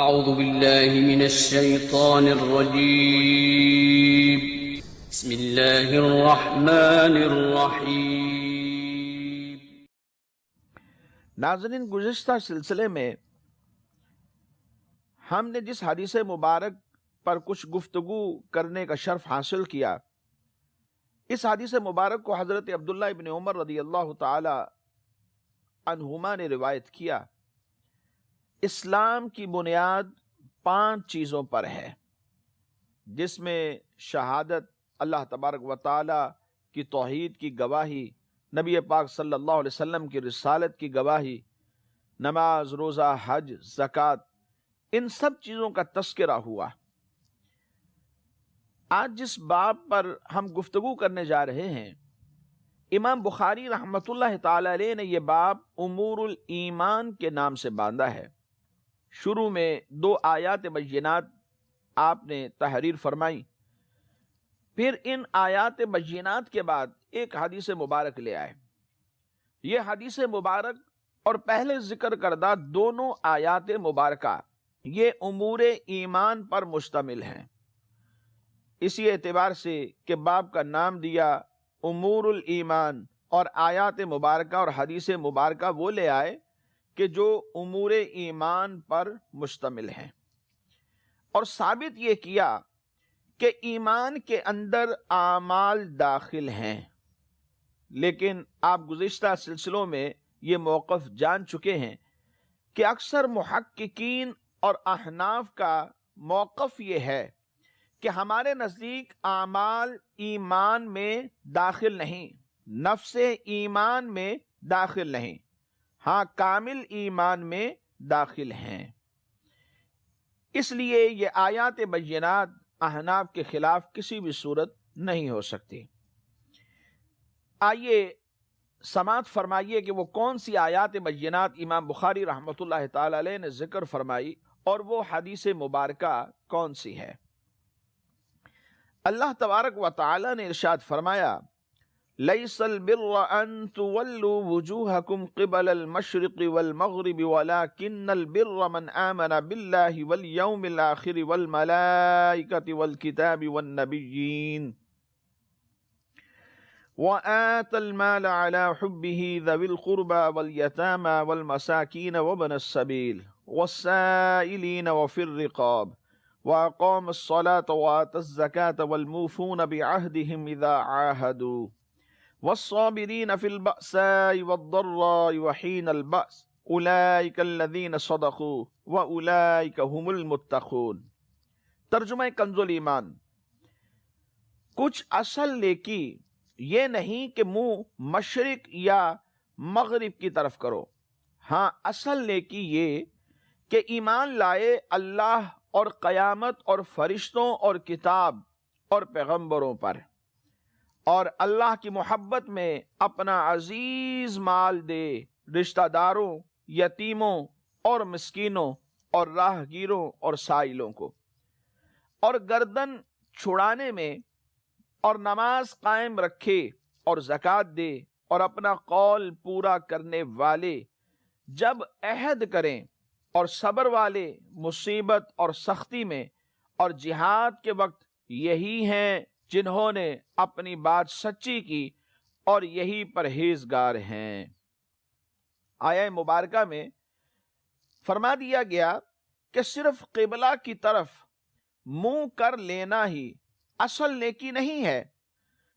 أعوذ بالله من الشيطان الرجيم. بسم الله الرحمن الرحيم. ناظرین، گزشتہ سلسلے میں ہم نے جس حدیث مبارک پر کچھ گفتگو کرنے کا شرف حاصل کیا، اس حدیث مبارک کو حضرت عبداللہ ابن عمر رضی اللہ تعالی عنہما نے روایت کیا۔ اسلام کی بنیاد 5 چیزوں پر ہے، جس میں شہادت، اللہ تبارک و تعالی کی توحید کی گواہی، نبی پاک صلی اللہ علیہ وسلم کی رسالت کی گواہی، نماز، روزہ، حج، زکوٰۃ، ان سب چیزوں کا تذکرہ ہوا۔ آج جس باب پر ہم گفتگو کرنے جا رہے ہیں، امام بخاری رحمۃ اللہ تعالی علیہ نے یہ باب امور الایمان کے نام سے باندھا ہے۔ شروع میں 2 آیات بینات آپ نے تحریر فرمائی، پھر ان آیات بینات کے بعد ایک حدیث مبارک لے آئے۔ یہ حدیث مبارک اور پہلے ذکر کردہ دونوں آیات مبارکہ یہ امور ایمان پر مشتمل ہیں۔ اسی اعتبار سے کہ باب کا نام دیا امور الایمان، اور آیات مبارکہ اور حدیث مبارکہ وہ لے آئے کہ جو امور ایمان پر مشتمل ہیں، اور ثابت یہ کیا کہ ایمان کے اندر اعمال داخل ہیں۔ لیکن آپ گزشتہ سلسلوں میں یہ موقف جان چکے ہیں کہ اکثر محققین اور احناف کا موقف یہ ہے کہ ہمارے نزدیک اعمال ایمان میں داخل نہیں، نفس ایمان میں داخل نہیں، ہاں کامل ایمان میں داخل ہیں۔ اس لیے یہ آیات بینات احناف کے خلاف کسی بھی صورت نہیں ہو سکتی۔ آئیے سماعت فرمائیے کہ وہ کون سی آیات بینات امام بخاری رحمۃ اللہ تعالی علیہ نے ذکر فرمائی، اور وہ حدیث مبارکہ کون سی ہے۔ اللہ تبارک و تعالی نے ارشاد فرمایا، لَيْسَ الْبِرَّ أَن تُوَلُّوا وُجُوهَكُمْ قِبَلَ الْمَشْرِقِ وَالْمَغْرِبِ وَلَكِنَّ الْبِرَّ مَنْ آمَنَ بِاللَّهِ وَالْيَوْمِ الْآخِرِ وَالْمَلَائِكَةِ وَالْكِتَابِ وَالنَّبِيِّينَ وَآتَى الْمَالَ عَلَى حُبِّهِ ذَوِي الْقُرْبَى وَالْيَتَامَى وَالْمَسَاكِينَ وَابْنَ السَّبِيلِ وَالسَّائِلِينَ وَفِي الرِّقَابِ وَأَقَامَ الصَّلَاةَ وَآتَى الزَّكَاةَ وَالْمُوفُونَ بِعَهْدِهِمْ إِذَا عَاهَدُوا وَالصَّابِرِينَ فِي الْبَأْسَاءِ وَالضَّرَّاءِ وَحِينَ الْبَأْسِ أُولَئِكَ الَّذِينَ صَدَقُوا وَأُولَئِكَ هُمُ الْمُتَّقُونَ۔ ترجمہ کنز الایمان۔ کچھ اصل نیکی یہ نہیں کہ منہ مشرق یا مغرب کی طرف کرو، ہاں اصل نیکی یہ کہ ایمان لائے اللہ اور قیامت اور فرشتوں اور کتاب اور پیغمبروں پر، اور اللہ کی محبت میں اپنا عزیز مال دے رشتہ داروں، یتیموں اور مسکینوں اور راہ گیروں اور سائلوں کو، اور گردن چھڑانے میں اور نماز قائم رکھے اور زکوٰۃ دے، اور اپنا قول پورا کرنے والے جب عہد کریں، اور صبر والے مصیبت اور سختی میں اور جہاد کے وقت یہی ہیں جنہوں نے اپنی بات سچی کی، اور یہی پرہیزگار ہیں۔ آیہ مبارکہ میں فرما دیا گیا کہ صرف قبلہ کی طرف منہ کر لینا ہی اصل نیکی نہیں ہے،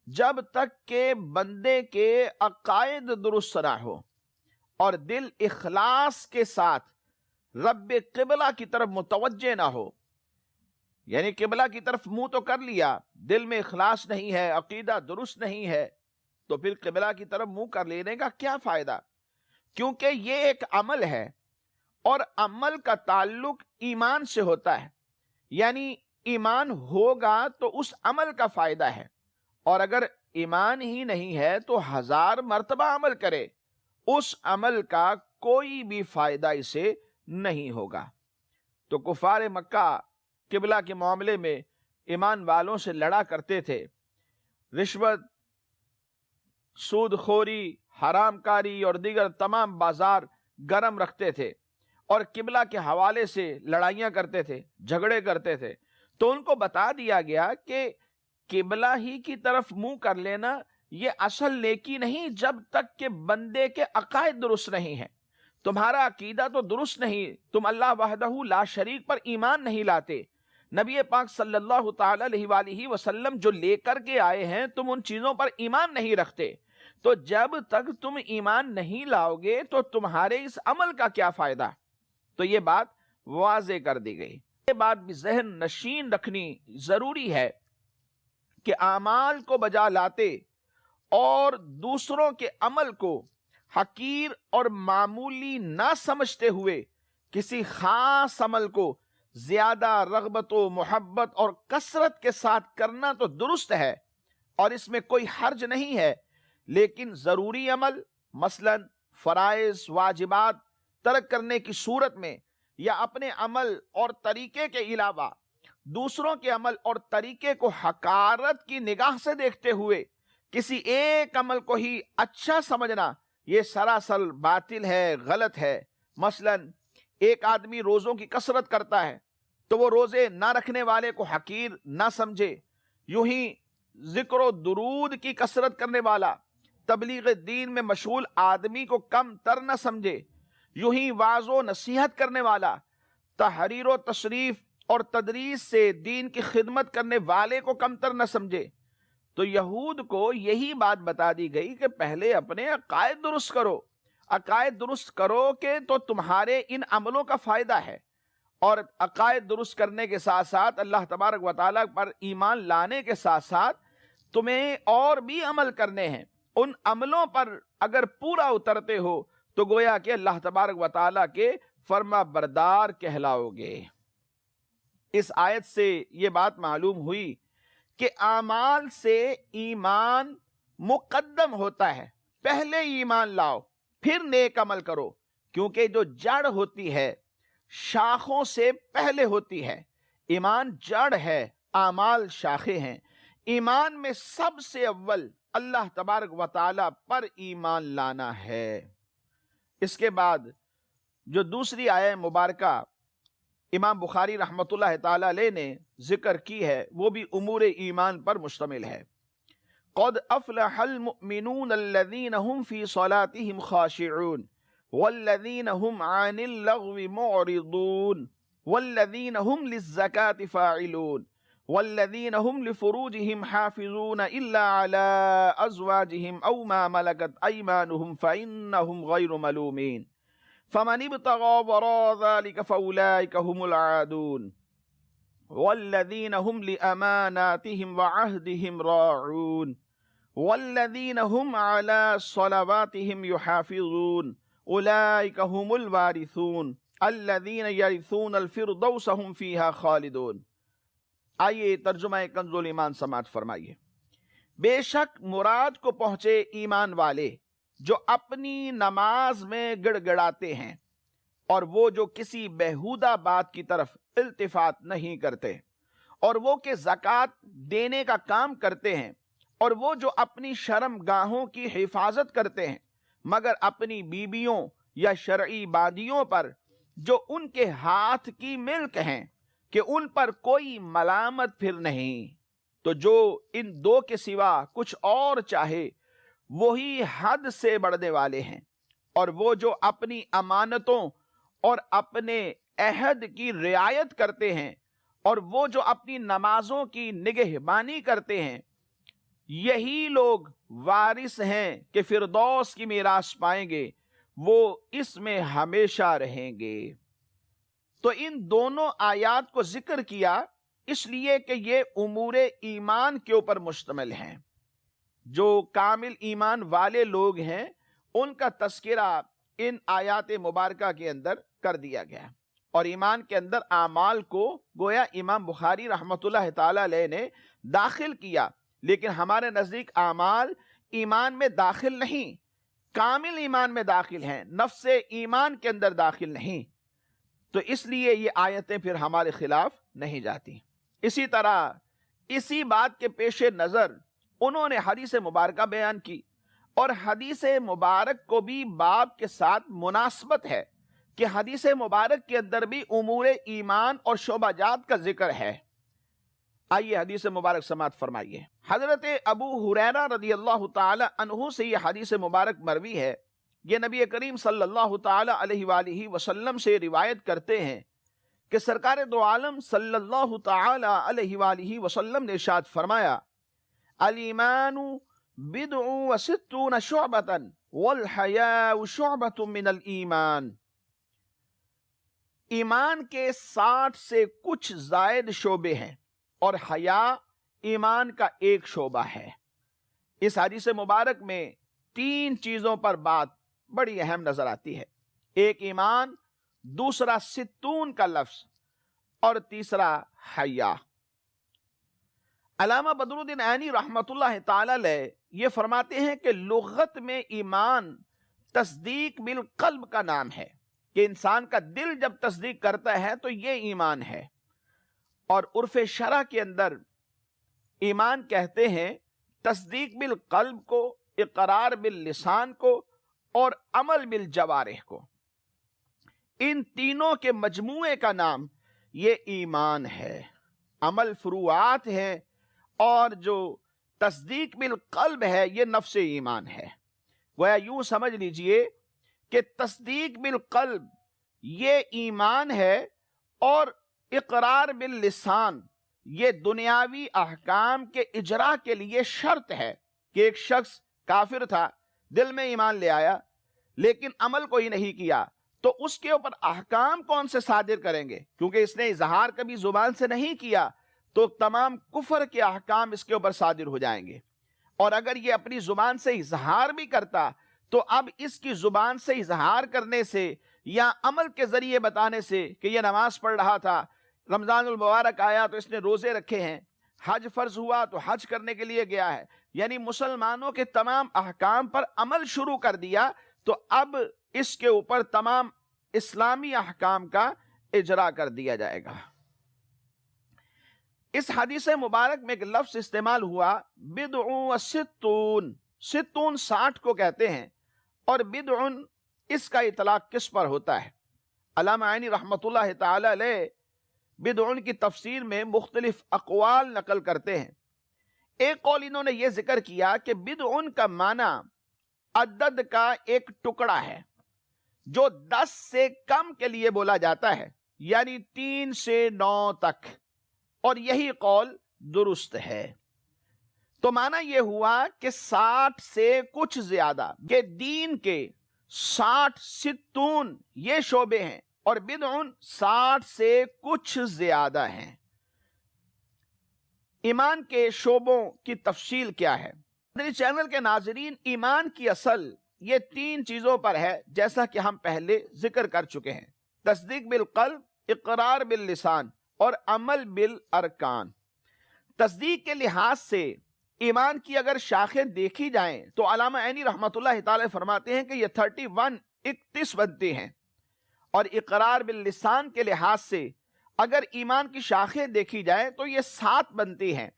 جب تک کہ بندے کے عقائد درست نہ ہو اور دل اخلاص کے ساتھ رب قبلہ کی طرف متوجہ نہ ہو۔ یعنی قبلہ کی طرف منہ تو کر لیا، دل میں اخلاص نہیں ہے، عقیدہ درست نہیں ہے، تو پھر قبلہ کی طرف منہ کر لینے کا کیا فائدہ؟ کیونکہ یہ ایک عمل ہے، اور عمل کا تعلق ایمان سے ہوتا ہے، یعنی ایمان ہوگا تو اس عمل کا فائدہ ہے، اور اگر ایمان ہی نہیں ہے تو 1000 مرتبہ عمل کرے، اس عمل کا کوئی بھی فائدہ اسے نہیں ہوگا۔ تو کفار مکہ قبلہ کے معاملے میں ایمان والوں سے لڑا کرتے تھے، رشوت، سود خوری، حرام کاری اور دیگر تمام بازار گرم رکھتے تھے، اور قبلہ کے حوالے سے لڑائیاں کرتے تھے، جھگڑے کرتے تھے، تو ان کو بتا دیا گیا کہ قبلہ ہی کی طرف منہ کر لینا یہ اصل نیکی نہیں جب تک کہ بندے کے عقائد درست نہیں ہیں۔ تمہارا عقیدہ تو درست نہیں، تم اللہ وحدہ لا شریک پر ایمان نہیں لاتے، نبی پاک صلی اللہ تعالی علیہ وآلہ وسلم جو لے کر کے آئے ہیں تم ان چیزوں پر ایمان نہیں رکھتے، تو جب تک تم ایمان نہیں لاؤ گے تو تمہارے اس عمل کا کیا فائدہ؟ تو یہ بات واضح کر دی گئی۔ یہ بات بھی ذہن نشین رکھنی ضروری ہے کہ اعمال کو بجا لاتے اور دوسروں کے عمل کو حقیر اور معمولی نہ سمجھتے ہوئے کسی خاص عمل کو زیادہ رغبت و محبت اور کثرت کے ساتھ کرنا تو درست ہے اور اس میں کوئی حرج نہیں ہے، لیکن ضروری عمل مثلا فرائض واجبات ترک کرنے کی صورت میں یا اپنے عمل اور طریقے کے علاوہ دوسروں کے عمل اور طریقے کو حقارت کی نگاہ سے دیکھتے ہوئے کسی ایک عمل کو ہی اچھا سمجھنا یہ سراسر باطل ہے، غلط ہے۔ مثلا ایک آدمی روزوں کی کثرت کرتا ہے تو وہ روزے نہ رکھنے والے کو حقیر نہ سمجھے، یوں ہی ذکر و درود کی کثرت کرنے والا تبلیغ دین میں مشغول آدمی کو کم تر نہ سمجھے، یوں ہی واعظ و نصیحت کرنے والا تحریر و تصریف اور تدریس سے دین کی خدمت کرنے والے کو کم تر نہ سمجھے۔ تو یہود کو یہی بات بتا دی گئی کہ پہلے اپنے عقائد درست کرو، عقائد درست کرو کہ تو تمہارے ان عملوں کا فائدہ ہے، اور عقائد درست کرنے کے ساتھ ساتھ اللہ تبارک و تعالیٰ پر ایمان لانے کے ساتھ ساتھ تمہیں اور بھی عمل کرنے ہیں۔ ان عملوں پر اگر پورا اترتے ہو تو گویا کہ اللہ تبارک و تعالیٰ کے فرما بردار کہلاؤ گے۔ اس آیت سے یہ بات معلوم ہوئی کہ اعمال سے ایمان مقدم ہوتا ہے، پہلے ایمان لاؤ پھر نیک عمل کرو، کیونکہ جو جڑ ہوتی ہے شاخوں سے پہلے ہوتی ہے۔ ایمان جڑ ہے، اعمال شاخیں ہیں۔ ایمان میں سب سے اول اللہ تبارک و تعالی پر ایمان لانا ہے۔ اس کے بعد جو دوسری آیہ مبارکہ امام بخاری رحمۃ اللہ تعالی علیہ نے ذکر کی ہے وہ بھی امور ایمان پر مشتمل ہے۔ قد افلح المؤمنون الذین هم فی صلاتهم خاشعون والذین هم عن اللغو معرضون والذین هم للزکاة فاعلون والذین هم لفروجهم حافظون الا على ازواجهم او ما ملكت ایمانهم فانهم غیر ملومین فمن ابتغى وراء ذلك فاولئک هم العادون والذین هم لأماناتهم وعهدهم راعون والذین هم على صلواتهم يحافظون اولئک هم الوارثون الذین یرثون الفردوس هم فیها خالدون۔ آئیے ترجمہ کنز الایمان سماعت فرمائیے۔ بے شک مراد کو پہنچے ایمان والے جو اپنی نماز میں گڑ گڑاتے ہیں، اور وہ جو کسی بہودہ بات کی طرف التفات نہیں کرتے، اور وہ کہ زکوٰۃ دینے کا کام کرتے ہیں، اور وہ جو اپنی شرم گاہوں کی حفاظت کرتے ہیں مگر اپنی بیویوں یا شرعی بادیوں پر جو ان کے ہاتھ کی ملک ہیں کہ ان پر کوئی ملامت پھر نہیں۔ تو جو ان دو کے سوا کچھ اور چاہے وہی حد سے بڑھنے والے ہیں، اور وہ جو اپنی امانتوں اور اپنے عہد کی رعایت کرتے ہیں، اور وہ جو اپنی نمازوں کی نگہبانی کرتے ہیں، یہی لوگ وارث ہیں کہ فردوس کی میراث پائیں گے، وہ اس میں ہمیشہ رہیں گے۔ تو ان دونوں آیات کو ذکر کیا اس لیے کہ یہ امور ایمان کے اوپر مشتمل ہیں۔ جو کامل ایمان والے لوگ ہیں ان کا تذکرہ ان آیات مبارکہ کے اندر کر دیا گیا، اور ایمان کے اندر اعمال کو گویا امام بخاری رحمۃ اللہ تعالی علیہ نے داخل کیا، لیکن ہمارے نزدیک اعمال ایمان میں داخل نہیں، کامل ایمان میں داخل ہیں، نفس ایمان کے اندر داخل نہیں۔ تو اس لیے یہ آیتیں پھر ہمارے خلاف نہیں جاتی۔ اسی طرح اسی بات کے پیش نظر انہوں نے حدیث مبارکہ بیان کی، اور حدیث مبارک کو بھی باب کے ساتھ مناسبت ہے کہ حدیث مبارک کے اندر بھی امور ایمان اور شعبہ جات کا ذکر ہے۔ آئیے حدیث مبارک سماعت فرمائیے۔ حضرت ابو ہریرہ رضی اللہ تعالی عنہ سے یہ حدیث مبارک مروی ہے، یہ نبی کریم صلی اللہ تعالی علیہ وآلہ وسلم سے روایت کرتے ہیں کہ سرکار دو عالم صلی اللہ تعالی علیہ وآلہ وسلم نے ارشاد فرمایا، الایمان بدع و ستون شعبۃ والحیاء شعبۃ من الایمان۔ ایمان کے 60 سے کچھ زائد شعبے ہیں اور حیا ایمان کا ایک شعبہ ہے۔ اس حدیث مبارک میں 3 چیزوں پر بات بڑی اہم نظر آتی ہے، ایک ایمان، دوسرا ستون کا لفظ اور تیسرا حیا۔ علامہ بدر الدین عینی رحمۃ اللہ تعالی علیہ یہ فرماتے ہیں کہ لغت میں ایمان تصدیق بالقلب کا نام ہے، کہ انسان کا دل جب تصدیق کرتا ہے تو یہ ایمان ہے، اور عرف شرع کے اندر ایمان کہتے ہیں تصدیق بالقلب کو، اقرار باللسان کو اور عمل بالجوارح کو۔ ان تینوں کے مجموعے کا نام یہ ایمان ہے۔ عمل فروعات ہے اور جو تصدیق بالقلب ہے یہ نفس ایمان ہے۔ گویا یوں سمجھ لیجئے کہ تصدیق بالقلب یہ ایمان ہے، اور اقرار باللسان یہ دنیاوی احکام کے اجرا کے لیے شرط ہے، کہ ایک شخص کافر تھا، دل میں ایمان لے آیا لیکن عمل کوئی نہیں کیا، تو اس کے اوپر احکام کون سے صادر کریں گے؟ کیونکہ اس نے اظہار کبھی زبان سے نہیں کیا تو تمام کفر کے احکام اس کے اوپر صادر ہو جائیں گے، اور اگر یہ اپنی زبان سے اظہار بھی کرتا تو اب اس کی زبان سے اظہار کرنے سے یا عمل کے ذریعے بتانے سے کہ یہ نماز پڑھ رہا تھا، رمضان المبارک آیا تو اس نے روزے رکھے ہیں، حج فرض ہوا تو حج کرنے کے لیے گیا ہے، یعنی مسلمانوں کے تمام احکام پر عمل شروع کر دیا، تو اب اس کے اوپر تمام اسلامی احکام کا اجرا کر دیا جائے گا۔ اس حدیث مبارک میں ایک لفظ استعمال ہوا بدع و ستون، ستون 60 کو کہتے ہیں، اور بدع اس کا اطلاق کس پر ہوتا ہے؟ علامہ عینی رحمۃ اللہ تعالی علیہ بدع کی تفسیر میں مختلف اقوال نقل کرتے ہیں۔ ایک قول انہوں نے یہ ذکر کیا کہ بدع کا معنی عدد کا ایک ٹکڑا ہے جو 10 سے کم کے لیے بولا جاتا ہے، یعنی 3 سے 9 تک، اور یہی قول درست ہے۔ تو معنی یہ ہوا کہ 60 سے کچھ زیادہ، کہ دین کے 60 ستون یہ شعبے ہیں اور بدع 60 سے کچھ زیادہ ہیں۔ ایمان کے شعبوں کی تفصیل کیا ہے؟ مدنی چینل کے ناظرین، ایمان کی اصل یہ 3 چیزوں پر ہے، جیسا کہ ہم پہلے ذکر کر چکے ہیں، تصدیق بالقلب، اقرار باللسان اور عمل بالارکان۔ تصدیق کے لحاظ سے ایمان کی اگر شاخیں دیکھی جائیں تو علامہ عینی رحمۃ اللہ تعالی فرماتے ہیں کہ یہ 31 بنتی ہیں، اور اقرار باللسان کے لحاظ سے اگر ایمان کی شاخیں دیکھی جائیں تو یہ 7 بنتی ہیں،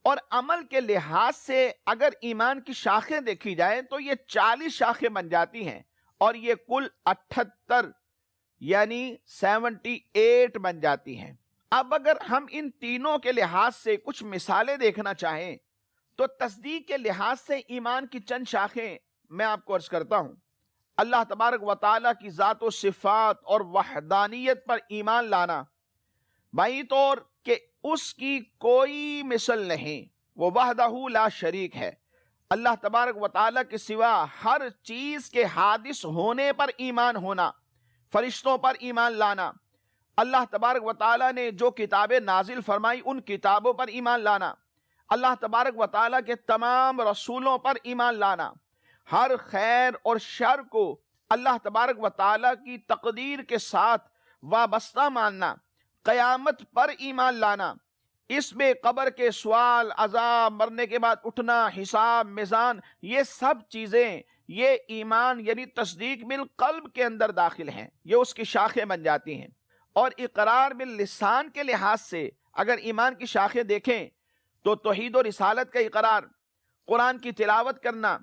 اور عمل کے لحاظ سے اگر ایمان کی شاخیں دیکھی جائیں تو یہ 40 شاخیں بن جاتی ہیں، اور یہ کل 78 یعنی 78 بن جاتی ہیں۔ اب اگر ہم ان تینوں کے لحاظ سے کچھ مثالیں دیکھنا چاہیں تو تصدیق کے لحاظ سے ایمان کی چند شاخیں میں آپ کو عرض کرتا ہوں۔ اللہ تبارک و تعالیٰ کی ذات و صفات اور وحدانیت پر ایمان لانا، بائیں طور کہ اس کی کوئی مثل نہیں، وہ وحدہ لا شریک ہے۔ اللہ تبارک و تعالیٰ کے سوا ہر چیز کے حادث ہونے پر ایمان ہونا، فرشتوں پر ایمان لانا، اللہ تبارک و تعالیٰ نے جو کتابیں نازل فرمائی ان کتابوں پر ایمان لانا، اللہ تبارک و تعالیٰ کے تمام رسولوں پر ایمان لانا، ہر خیر اور شر کو اللہ تبارک و تعالیٰ کی تقدیر کے ساتھ وابستہ ماننا، قیامت پر ایمان لانا، اس میں قبر کے سوال، عذاب، مرنے کے بعد اٹھنا، حساب، میزان، یہ سب چیزیں یہ ایمان یعنی تصدیق بالقلب کے اندر داخل ہیں، یہ اس کی شاخیں بن جاتی ہیں۔ اور اقرار باللسان کے لحاظ سے اگر ایمان کی شاخیں دیکھیں تو توحید و رسالت کا اقرار، قرآن کی تلاوت کرنا،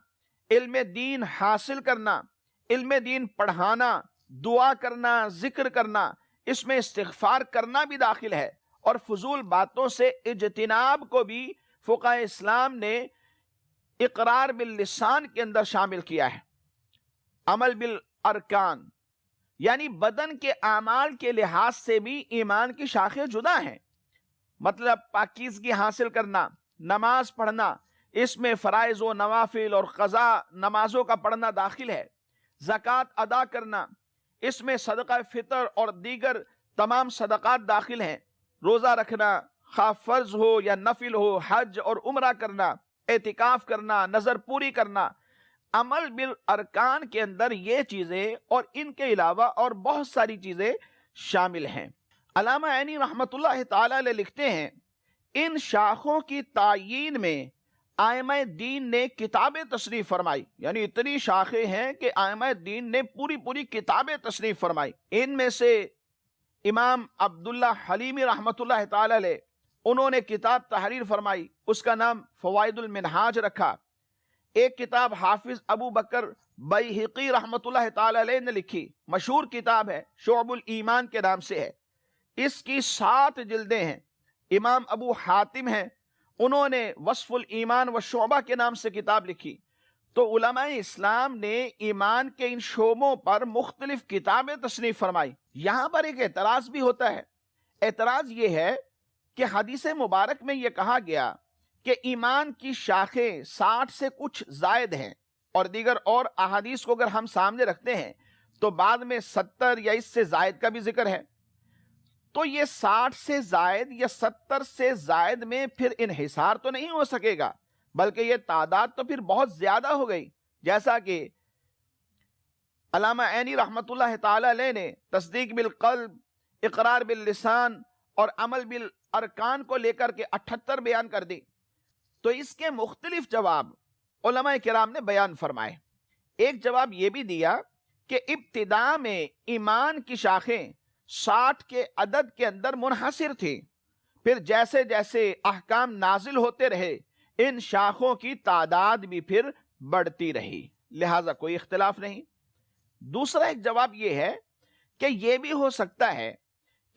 علم دین حاصل کرنا، علم دین پڑھانا، دعا کرنا، ذکر کرنا، اس میں استغفار کرنا بھی داخل ہے، اور فضول باتوں سے اجتناب کو بھی فقہاء اسلام نے اقرار باللسان کے اندر شامل کیا ہے۔ عمل بالارکان، یعنی بدن کے اعمال کے لحاظ سے بھی ایمان کی شاخیں جدا ہیں۔ مطلب پاکیزگی حاصل کرنا، نماز پڑھنا، اس میں فرائض و نوافل اور قضا نمازوں کا پڑھنا داخل ہے۔ زکوٰۃ ادا کرنا، اس میں صدقہ فطر اور دیگر تمام صدقات داخل ہیں۔ روزہ رکھنا، خواہ فرض ہو یا نفل ہو، حج اور عمرہ کرنا، اعتکاف کرنا، نظر پوری کرنا، عمل بالارکان کے اندر یہ چیزیں اور ان کے علاوہ اور بہت ساری چیزیں شامل ہیں۔ علامہ عینی رحمۃ اللہ تعالی علیہ لکھتے ہیں، ان شاخوں کی تعیین میں ائمہ دین نے کتابیں تصنیف فرمائی، یعنی اتنی شاخیں ہیں کہ ائمہ دین نے پوری کتابیں تصنیف فرمائی۔ ان میں سے امام عبداللہ حلیمی رحمۃ اللہ تعالی علیہ، انہوں نے کتاب تحریر فرمائی، اس کا نام فوائد المنہاج رکھا۔ ایک کتاب حافظ ابو بکر بیہقی رحمۃ اللہ تعالی علیہ نے لکھی، مشہور کتاب ہے، شعب الایمان کے نام سے ہے، اس کی 7 جلدیں ہیں۔ امام ابو حاتم ہیں، انہوں نے وصف الایمان و شعبہ کے نام سے کتاب لکھی۔ تو علماء اسلام نے ایمان کے ان شعبوں پر مختلف کتابیں تصنیف فرمائی۔ یہاں پر ایک اعتراض بھی ہوتا ہے۔ اعتراض یہ ہے کہ حدیث مبارک میں یہ کہا گیا کہ ایمان کی شاخیں 60 سے کچھ زائد ہیں، اور دیگر اور احادیث کو اگر ہم سامنے رکھتے ہیں تو بعد میں 70 یا اس سے زائد کا بھی ذکر ہے۔ تو یہ 60 سے زائد یا 70 سے زائد میں پھر انحصار تو نہیں ہو سکے گا، بلکہ یہ تعداد تو پھر بہت زیادہ ہو گئی، جیسا کہ علامہ عینی رحمۃ اللہ تعالی علیہ نے تصدیق بالقلب، اقرار باللسان اور عمل بالارکان کو لے کر کے 78 بیان کر دی۔ تو اس کے مختلف جواب علماء کرام نے بیان فرمائے۔ ایک جواب یہ بھی دیا کہ ابتدا میں ایمان کی شاخیں 60 کے عدد کے اندر منحصر تھی، پھر جیسے جیسے احکام نازل ہوتے رہے ان شاخوں کی تعداد بھی پھر بڑھتی رہی، لہذا کوئی اختلاف نہیں۔ دوسرا ایک جواب یہ ہے کہ یہ بھی ہو سکتا ہے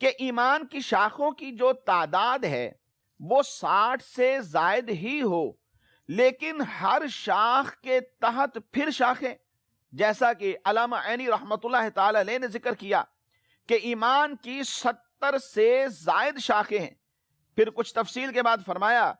کہ ایمان کی شاخوں کی جو تعداد ہے وہ 60 سے زائد ہی ہو، لیکن ہر شاخ کے تحت پھر شاخیں، جیسا کہ علامہ عینی رحمۃ اللہ تعالی علیہ نے ذکر کیا کہ ایمان کی 70 سے زائد شاخیں ہیں۔ پھر کچھ تفصیل کے بعد فرمایا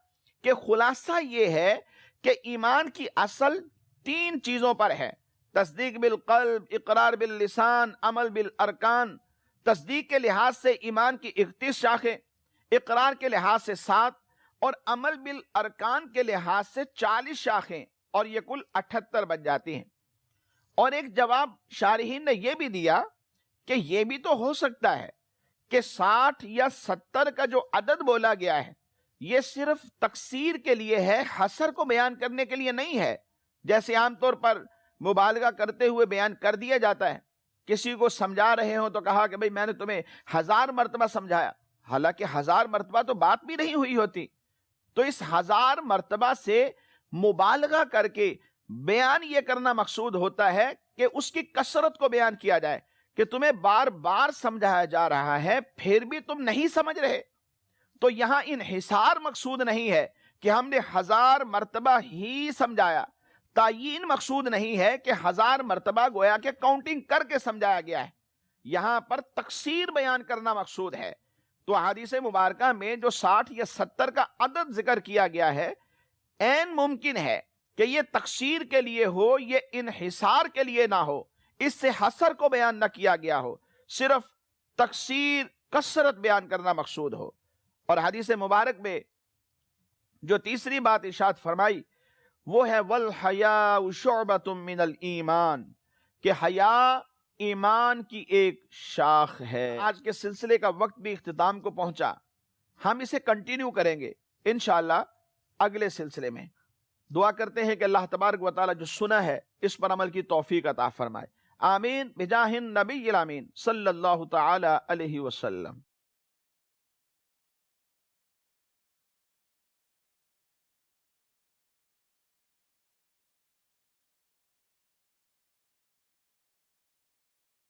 کہ خلاصہ یہ ہے کہ ایمان کی اصل 3 چیزوں پر ہے: تصدیق بالقلب، اقرار باللسان، عمل بالارکان۔ تصدیق کے لحاظ سے ایمان کی 31 شاخیں، اقرار کے لحاظ سے 7 اور عمل بالارکان کے لحاظ سے 40 شاخیں، اور یہ کل 78 بن جاتی ہیں۔ اور ایک جواب شارحین نے یہ بھی دیا کہ یہ بھی تو ہو سکتا ہے کہ 60 یا 70 کا جو عدد بولا گیا ہے یہ صرف تکثیر کے لیے ہے، حصر کو بیان کرنے کے لیے نہیں ہے، جیسے عام طور پر مبالغہ کرتے ہوئے بیان کر دیا جاتا ہے۔ کسی کو سمجھا رہے ہوں تو کہا کہ بھئی میں نے تمہیں 1000 مرتبہ سمجھایا، حالانکہ 1000 مرتبہ تو بات بھی نہیں ہوئی ہوتی۔ تو اس 1000 مرتبہ سے مبالغہ کر کے بیان یہ کرنا مقصود ہوتا ہے کہ اس کی کثرت کو بیان کیا جائے کہ تمہیں بار بار سمجھایا جا رہا ہے پھر بھی تم نہیں سمجھ رہے۔ تو یہاں انحصار مقصود نہیں ہے کہ ہم نے 1000 مرتبہ ہی سمجھایا، تعیین مقصود نہیں ہے کہ 1000 مرتبہ گویا کہ کاؤنٹنگ کر کے سمجھایا گیا ہے، یہاں پر تکثیر بیان کرنا مقصود ہے۔ تو حدیث مبارکہ میں جو 60 یا 70 کا عدد ذکر کیا گیا ہے، عین ممکن ہے کہ یہ تکثیر کے لیے ہو، یہ انحصار کے لیے نہ ہو، اس سے حصر کو بیان نہ کیا گیا ہو، صرف تکثیر، کثرت بیان کرنا مقصود ہو۔ اور حدیث مبارک میں جو تیسری بات ارشاد فرمائی وہ ہے وَالْحَيَاءُ شُعْبَةٌ مِّنَ الْإِيمَانِ، کہ حیا ایمان کی ایک شاخ ہے۔ آج کے سلسلے کا وقت بھی اختتام کو پہنچا، ہم اسے کنٹینیو کریں گے انشاءاللہ اگلے سلسلے میں۔ دعا کرتے ہیں کہ اللہ تبارک و تعالی جو سنا ہے اس پر عمل کی توفیق عطا فرمائے، آمین بجاہ النبی الامین صلی اللہ تعالی علیہ وسلم۔